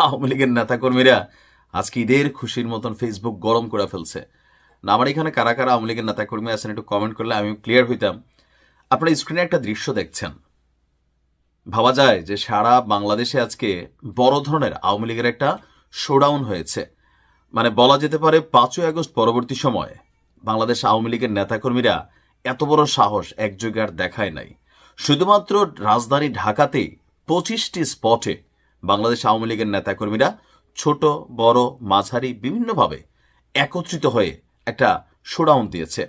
আওয়ামী লীগের নেতাকর্মীরা আজকে ঈদের খুশির মতন ফেসবুক গরম করে ফেলছে। না, আমার এখানে কারা কারা আওয়ামী লীগের নেতাকর্মী আছেন একটু কমেন্ট করলে আমি ক্লিয়ার হইতাম। আপনারা স্ক্রিনে একটা দৃশ্য দেখছেন, ভাবা যায় যে সারা বাংলাদেশে আজকে বড় ধরনের আওয়ামী লীগের একটা শোডাউন হয়েছে। মানে বলা যেতে পারে 5ই আগস্ট পরবর্তী সময়ে বাংলাদেশ আওয়ামী লীগের নেতাকর্মীরা এত বড় সাহস একযোগে আর দেখায় নাই। শুধুমাত্র রাজধানী ঢাকাতেই 25টি স্পটে বাংলাদেশ আওয়ামী লীগের নেতাকর্মীরা ছোট বড় মাঝারি বিভিন্নভাবে একত্রিত হয়ে একটা শোডাউন দিয়েছে।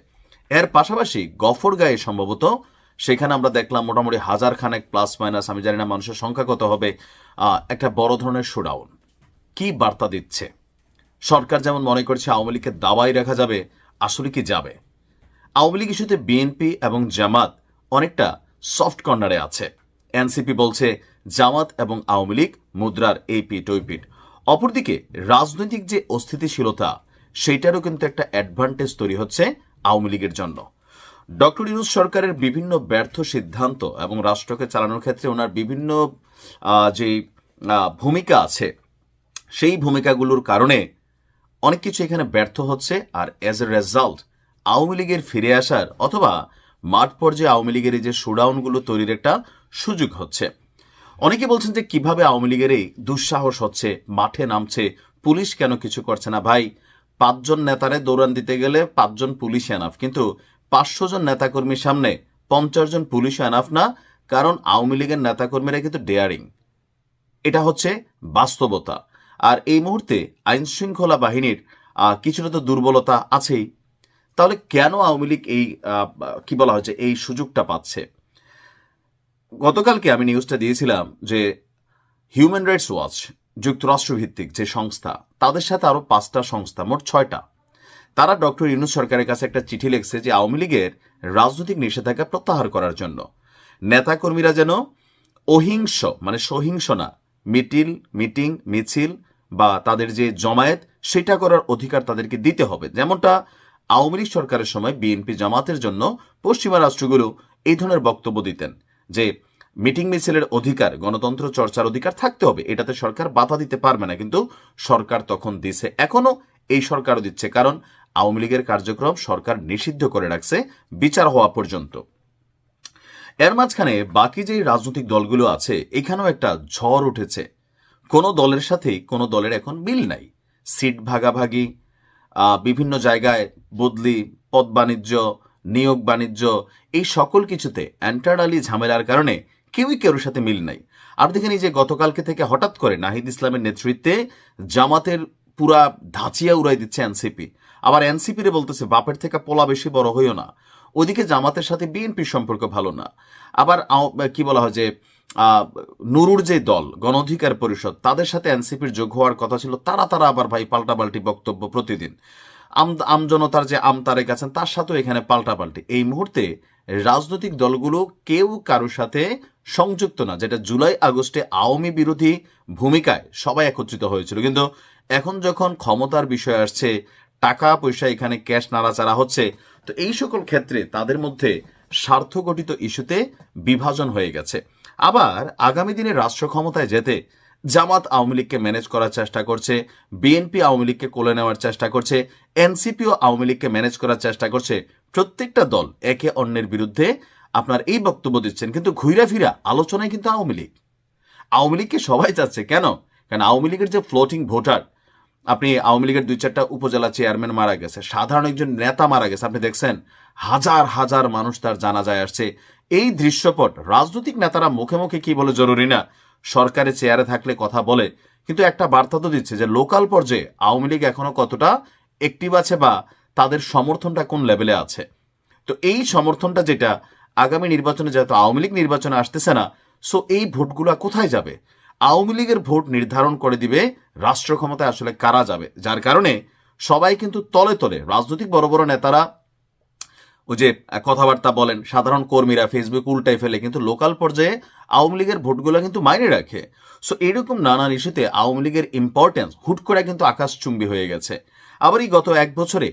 এর পাশাপাশি গফরগাঁয়ে সম্ভবত সেখানে আমরা দেখলাম মোটামুটি 1000 খানেক প্লাস মাইনাস, আমি জানি না মানুষের সংখ্যা কত হবে, একটা বড় ধরনের শোডাউন। কি বার্তা দিচ্ছে? সরকার যেমন মনে করছে আওয়ামী লীগকে দাবাই রাখা যাবে, আসলে কি যাবে? আওয়ামী লীগ ইস্যুতে বিএনপি এবং জামাত অনেকটা সফট কর্নারে আছে। এনসিপি বলছে জামাত এবং আওয়ামী লীগ মুদ্রার এই পিঠ ওই পিঠ। অপরদিকে রাজনৈতিক যে অস্থিতিশীলতা, সেইটারও কিন্তু একটা অ্যাডভান্টেজ তৈরি হচ্ছে আওয়ামী লীগের জন্য। ডক্টর ইউনূস সরকারের বিভিন্ন ব্যর্থ সিদ্ধান্ত এবং রাষ্ট্রকে চালানোর ক্ষেত্রে ওনার বিভিন্ন যে ভূমিকা আছে, সেই ভূমিকাগুলোর কারণে অনেক কিছু এখানে ব্যর্থ হচ্ছে। আর অ্যাজ এ রেজাল্ট আওয়ামী লীগের ফিরে আসার অথবা মাঠ পর্যায়ে আওয়ামী লীগের এই যে শোডাউনগুলো তৈরির একটা সুযোগ হচ্ছে। অনেকে বলছেন যে কিভাবে আওয়ামী লীগের এই দুঃসাহস হচ্ছে, মাঠে নামছে, পুলিশ কেন কিছু করছে না? ভাই, 5জন নেতারে দৌড়ান দিতে গেলে 5জন পুলিশ এনাফ, কিন্তু 500 জন নেতাকর্মীর সামনে 50 জন পুলিশ এনাফ না। কারণ আওয়ামী লীগের নেতাকর্মীরা কিন্তু ডেয়ারিং, এটা হচ্ছে বাস্তবতা। আর এই মুহূর্তে আইন শৃঙ্খলা বাহিনীর কিছুটা তো দুর্বলতা আছেই। তাহলে কেন আওয়ামী লীগ এই কি বলা হচ্ছে এই সুযোগটা পাচ্ছে? গতকালকে আমি নিউজটা দিয়েছিলাম যে হিউম্যান রাইটস ওয়াচ, যুক্তরাষ্ট্রভিত্তিক যে সংস্থা, তাদের সাথে আরো 5টা সংস্থা, মোট 6টা, তারা ডক্টর ইউনূস সরকারের কাছে একটা চিঠি লিখছে যে আওয়ামী লীগের রাজনৈতিক নিষেধাজ্ঞা প্রত্যাহার করার জন্য নেতাকর্মীরা যেন অহিংস, মানে সহিংস না, মিটিং মিছিল বা তাদের যে জমায়েত, সেটা করার অধিকার তাদেরকে দিতে হবে। যেমনটা আওয়ামী লীগ সরকারের সময় বিএনপি জামাতের জন্য পশ্চিমা রাষ্ট্রগুলো এই ধরনের বক্তব্য দিতেন যে মিটিং মিছিলের অধিকার, গণতন্ত্র চর্চার অধিকার থাকতে হবে, এটাতে সরকার বাধা দিতে পারবে না। কিন্তু সরকার তখন দিছে, এখনো এই সরকারও দিচ্ছে, কারণ আওয়ামী লীগের কার্যক্রম সরকার নিষিদ্ধ করে রাখছে বিচার হওয়া পর্যন্ত। এর মাঝখানে বাকি যে রাজনৈতিক দলগুলো আছে, এখানেও একটা ঝড় উঠেছে। কোনো দলের সাথেই কোনো দলের এখন মিল নাই। সিট ভাগাভাগি, বিভিন্ন জায়গায় বদলি, পদ বাণিজ্য, নিয়োগ বাণিজ্য, এই সকল কিছুতে এন্টারনালি ঝামেলার কারণে কেউই কারোর সাথে মিল নাই। আর দেখেন এই যে গতকালকে থেকে হঠাৎ করে নাহিদ ইসলামের নেতৃত্বে জামাতের পুরা ধাঁচিয়া উড়াই দিচ্ছে এনসিপি। আবার এনসিপিরে বলতেছে বাপের থেকে পোলা বেশি বড় হইও না। ওইদিকে জামাতের সাথে বিএনপির সম্পর্ক ভালো না। আবার কি বলা হয় যে নুরুর যে দল গণ অধিকার পরিষদ, তাদের সাথে এনসিপির যোগ হওয়ার কথা ছিল, তারা আবার ভাই পাল্টাপাল্টি বক্তব্য প্রতিদিন। আমজনতার যে তারেক আছেন, তার সাথেও এখানে পাল্টাপাল্টি। এই মুহূর্তে রাজনৈতিক দলগুলো কেউ কারোর সাথে সংযুক্ত না, যেটা জুলাই আগস্টে আওয়ামী বিরোধী ভূমিকায় সবাই একত্রিত হয়েছিল। কিন্তু এখন যখন ক্ষমতার বিষয় আসছে, টাকা পয়সা এখানে ক্যাশ নাড়াচাড়া হচ্ছে, তো এই সকল ক্ষেত্রে তাদের মধ্যে স্বার্থঘটিত ইস্যুতে বিভাজন হয়ে গেছে। আবার আগামী দিনে রাষ্ট্র ক্ষমতায় যেতে জামাত আওয়ামী লীগকে ম্যানেজ করার চেষ্টা করছে, বিএনপি আওয়ামী লীগকে কোলে নেওয়ার চেষ্টা করছে, এনসিপিও আওয়ামী লীগকে ম্যানেজ করার চেষ্টা করছে। প্রত্যেকটা দল একে অন্যের বিরুদ্ধে আপনার এই বক্তব্য দিচ্ছেন, কিন্তু ঘুরা ফিরা আলোচনায় কিন্তু আওয়ামী লীগকে সবাই চাচ্ছে। কেন? কারণ আওয়ামী লীগের যে ফ্লোটিং ভোটার, আপনি আওয়ামী লীগের 2-4টা উপজেলা চেয়ারম্যান মারা গেছে, সাধারণ একজন নেতা মারা গেছে, আপনি দেখছেন হাজার হাজার মানুষ তার জানাজায় আসছে। এই দৃশ্যপট রাজনৈতিক নেতারা মুখে মুখে কি বলে জরুরি না, সরকারের চেয়ারে থাকলে কথা বলে, কিন্তু একটা বার্তা তো দিচ্ছে যে লোকাল পর্যায়ে আওয়ামী লীগ এখনো কতটা অ্যাক্টিভ আছে বা তাদের সমর্থনটা কোন লেভেলে আছে। তো এই সমর্থনটা যেটা আগামী নির্বাচনে, যেহেতু আওয়ামী লীগ নির্বাচনে আসতেছে না, সো এই ভোটগুলা কোথায় যাবে? আওয়ামী লীগের ভোট নির্ধারণ করে দিবে রাষ্ট্র ক্ষমতায় আসলে কারা যাবে। যার কারণে সবাই কিন্তু তলে তলে রাজনৈতিক বড় বড় নেতারা ওই যে কথাবার্তা বলেন, সাধারণ কর্মীরা ফেসবুক উল্টাই ফেলে, কিন্তু লোকাল পর্যায়ে আওয়ামী লীগের ভোটগুলো কিন্তু মাইনে রাখে। সো এরকম নানান ইস্যুতে আওয়ামী লীগের ইম্পর্টেন্স হুট করে কিন্তু আকাশচুম্বী হয়ে গেছে। আবার এই গত 1 বছরে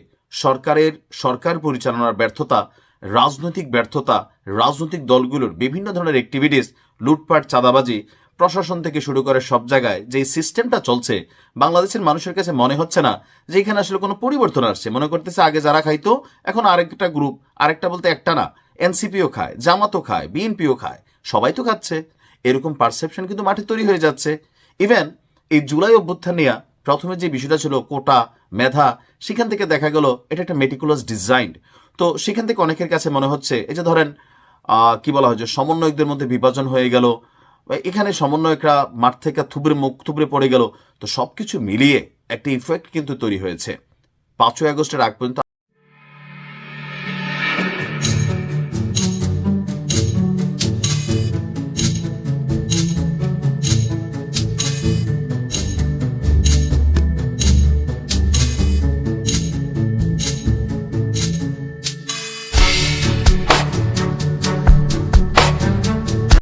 সরকার পরিচালনার ব্যর্থতা, রাজনৈতিক ব্যর্থতা, রাজনৈতিক দলগুলোর বিভিন্ন ধরনের অ্যাক্টিভিটিস, লুটপাট, চাঁদাবাজি, প্রশাসন থেকে শুরু করে সব জায়গায় যে সিস্টেমটা চলছে, বাংলাদেশের মানুষের কাছে মনে হচ্ছে না যে এখানে আসলে কোনো পরিবর্তন আসছে। মনে করতেছে আগে যারা খাইতো এখন আরেকটা গ্রুপ, আরেকটা বলতে একটা না, এনসিপিও খায়, জামাতও খায়, বিএনপিও খায়, সবাই তো খাচ্ছে। এরকম পারসেপশন কিন্তু মাঠে তৈরি হয়ে যাচ্ছে। ইভেন এই জুলাই অভ্যুত্থান নিয়ে প্রথমে যে বিষয়টা ছিল কোটা, মেধা, সেখান থেকে দেখা গেল এটা একটা মেটিকুলাস ডিজাইন। তো সেখান থেকে অনেকের কাছে মনে হচ্ছে এই যে ধরেন কি বলা হয় যে সমন্বয়কদের মধ্যে বিভাজন হয়ে গেল, এখানে সমন্বয়করা মাঠ থেকে মুখ থুবড়ে পড়ে গেল। তো সবকিছু মিলিয়ে একটা ইফেক্ট কিন্তু তৈরি হয়েছে। 5ই আগস্টের আগ পর্যন্ত